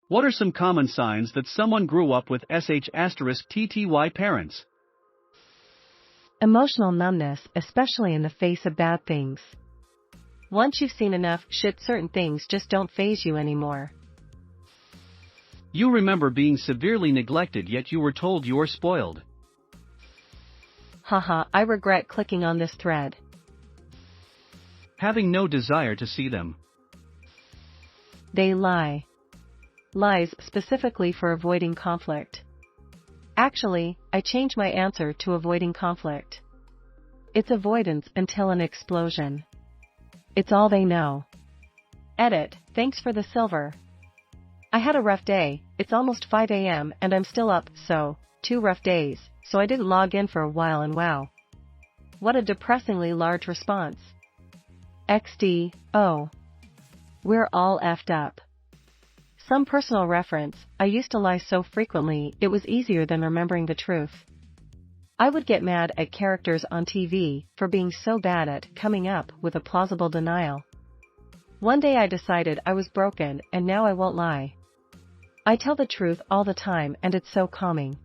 What are some common signs that someone grew up with sh*tty parents? Emotional numbness, especially in the face of bad things. Once you've seen enough shit, certain things just don't faze you anymore. You remember being severely neglected, yet you were told you were spoiled. Haha, I regret clicking on this thread. Having no desire to see them. They lie. Lies specifically for avoiding conflict. Actually, I changed my answer to avoiding conflict. It's avoidance until an explosion. It's all they know. Edit, thanks for the silver. I had a rough day, it's almost 5 a.m. and I'm still up, so, 2 rough days, so I didn't log in for a while and wow. What a depressingly large response. XD, oh. We're all effed up. Some personal reference, I used to lie so frequently it was easier than remembering the truth. I would get mad at characters on TV for being so bad at coming up with a plausible denial. One day I decided I was broken and now I won't lie. I tell the truth all the time and it's so calming.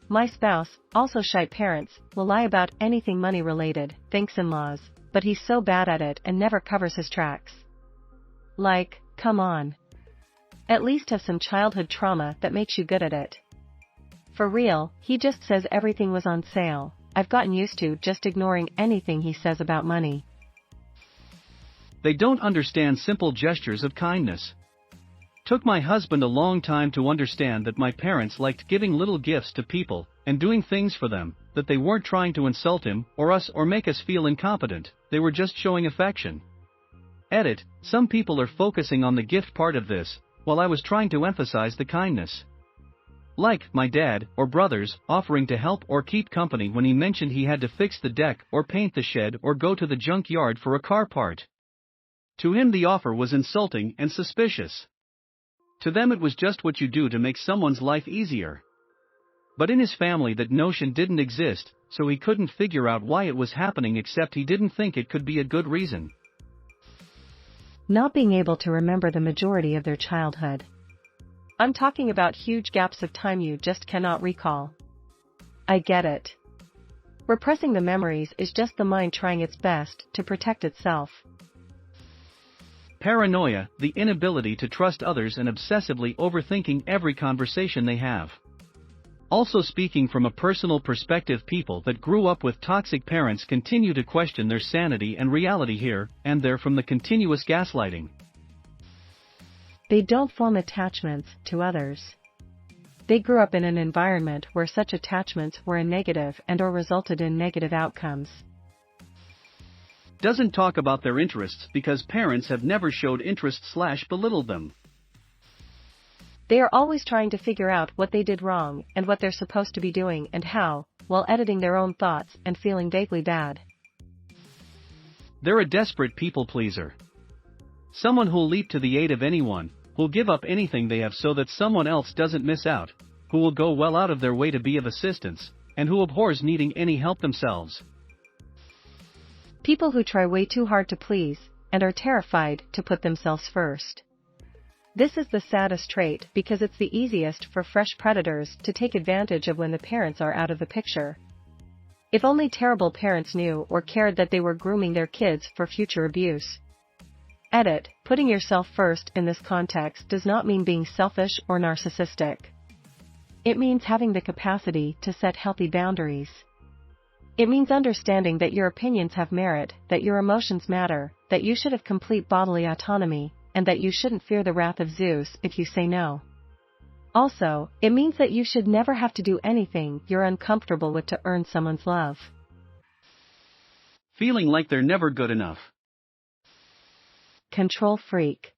My spouse, also shite parents, will lie about anything money related, thanks in-laws, but he's so bad at it and never covers his tracks. Like, come on. At least have some childhood trauma that makes you good at it. For real, he just says everything was on sale. I've gotten used to just ignoring anything he says about money. They don't understand simple gestures of kindness. Took my husband a long time to understand that my parents liked giving little gifts to people and doing things for them, that they weren't trying to insult him or us or make us feel incompetent, they were just showing affection. Edit, some people are focusing on the gift part of this, while I was trying to emphasize the kindness. Like, my dad, or brothers, offering to help or keep company when he mentioned he had to fix the deck or paint the shed or go to the junkyard for a car part. To him the offer was insulting and suspicious. To them it was just what you do to make someone's life easier. But in his family that notion didn't exist, so he couldn't figure out why it was happening, except he didn't think it could be a good reason. Not being able to remember the majority of their childhood. I'm talking about huge gaps of time you just cannot recall. I get it. Repressing the memories is just the mind trying its best to protect itself. Paranoia, the inability to trust others and obsessively overthinking every conversation they have. Also, speaking from a personal perspective, people that grew up with toxic parents continue to question their sanity and reality here and there from the continuous gaslighting. They don't form attachments to others. They grew up in an environment where such attachments were a negative and/or resulted in negative outcomes. Doesn't talk about their interests because parents have never showed interest/belittled them. They are always trying to figure out what they did wrong and what they're supposed to be doing and how, while editing their own thoughts and feeling vaguely bad. They're a desperate people pleaser. Someone who'll leap to the aid of anyone, who'll give up anything they have so that someone else doesn't miss out, who will go well out of their way to be of assistance, and who abhors needing any help themselves. People who try way too hard to please, and are terrified to put themselves first. This is the saddest trait because it's the easiest for fresh predators to take advantage of when the parents are out of the picture. If only terrible parents knew or cared that they were grooming their kids for future abuse. Edit, putting yourself first in this context does not mean being selfish or narcissistic. It means having the capacity to set healthy boundaries. It means understanding that your opinions have merit, that your emotions matter, that you should have complete bodily autonomy, and that you shouldn't fear the wrath of Zeus if you say no. Also, it means that you should never have to do anything you're uncomfortable with to earn someone's love. Feeling like they're never good enough. Control freak.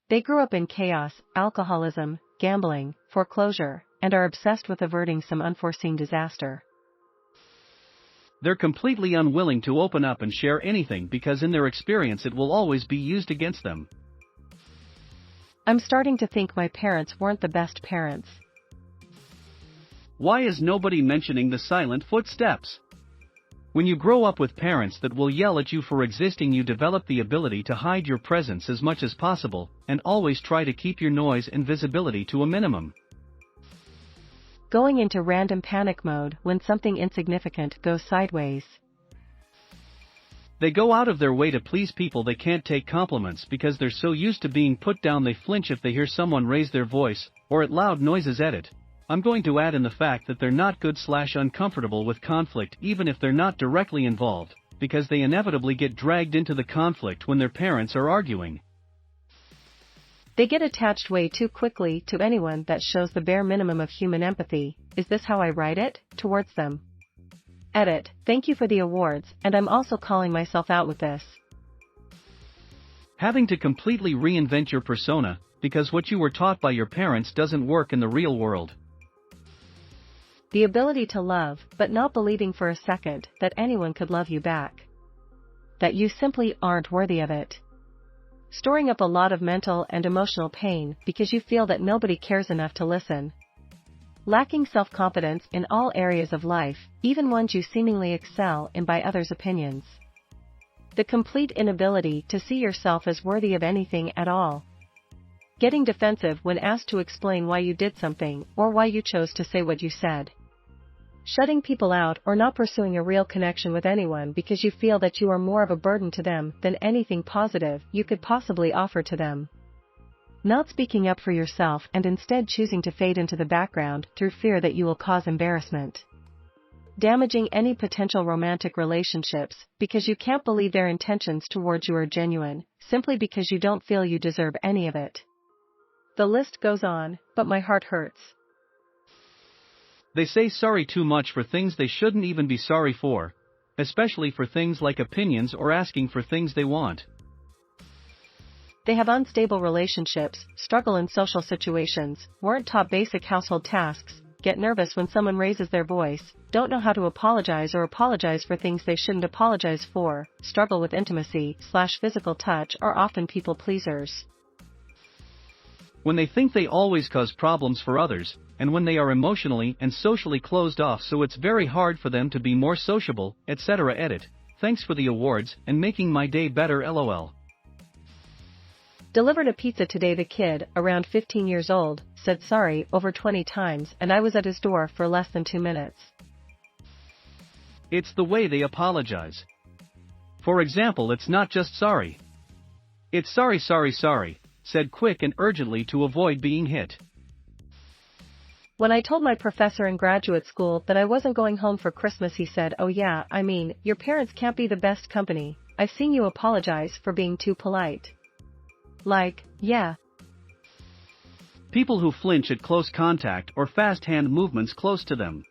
They grew up in chaos, alcoholism, gambling, foreclosure, and are obsessed with averting some unforeseen disaster. They're completely unwilling to open up and share anything because in their experience it will always be used against them. I'm starting to think my parents weren't the best parents. Why is nobody mentioning the silent footsteps? When you grow up with parents that will yell at you for existing, you develop the ability to hide your presence as much as possible, and always try to keep your noise and visibility to a minimum. Going into random panic mode when something insignificant goes sideways. They go out of their way to please people. They can't take compliments because they're so used to being put down. They flinch if they hear someone raise their voice, or at loud noises. Edit. I'm going to add in the fact that they're not good/uncomfortable with conflict even if they're not directly involved, because they inevitably get dragged into the conflict when their parents are arguing. They get attached way too quickly to anyone that shows the bare minimum of human empathy. Is this how I write it? Towards them. Edit. Thank you for the awards, and I'm also calling myself out with this. Having to completely reinvent your persona, because what you were taught by your parents doesn't work in the real world. The ability to love, but not believing for a second that anyone could love you back. That you simply aren't worthy of it. Storing up a lot of mental and emotional pain because you feel that nobody cares enough to listen. Lacking self-confidence in all areas of life, even ones you seemingly excel in by others' opinions. The complete inability to see yourself as worthy of anything at all. Getting defensive when asked to explain why you did something or why you chose to say what you said. Shutting people out or not pursuing a real connection with anyone because you feel that you are more of a burden to them than anything positive you could possibly offer to them. Not speaking up for yourself and instead choosing to fade into the background through fear that you will cause embarrassment. Damaging any potential romantic relationships because you can't believe their intentions towards you are genuine, simply because you don't feel you deserve any of it. The list goes on, but my heart hurts. They say sorry too much for things they shouldn't even be sorry for, especially for things like opinions or asking for things they want. They have unstable relationships, struggle in social situations, weren't taught basic household tasks, get nervous when someone raises their voice, don't know how to apologize or apologize for things they shouldn't apologize for, struggle with intimacy/physical touch, are often people pleasers. When they think they always cause problems for others, and when they are emotionally and socially closed off, so it's very hard for them to be more sociable, etc. Edit. Thanks for the awards and making my day better. LOL. Delivered a pizza today. The kid, around 15 years old, said sorry over 20 times and I was at his door for less than 2 minutes. It's the way they apologize. For example, it's not just sorry. It's sorry, said quick and urgently to avoid being hit. When I told my professor in graduate school that I wasn't going home for Christmas, he said, "Oh yeah, I mean, your parents can't be the best company. I've seen you apologize for being too polite." Like, yeah. People who flinch at close contact or fast hand movements close to them.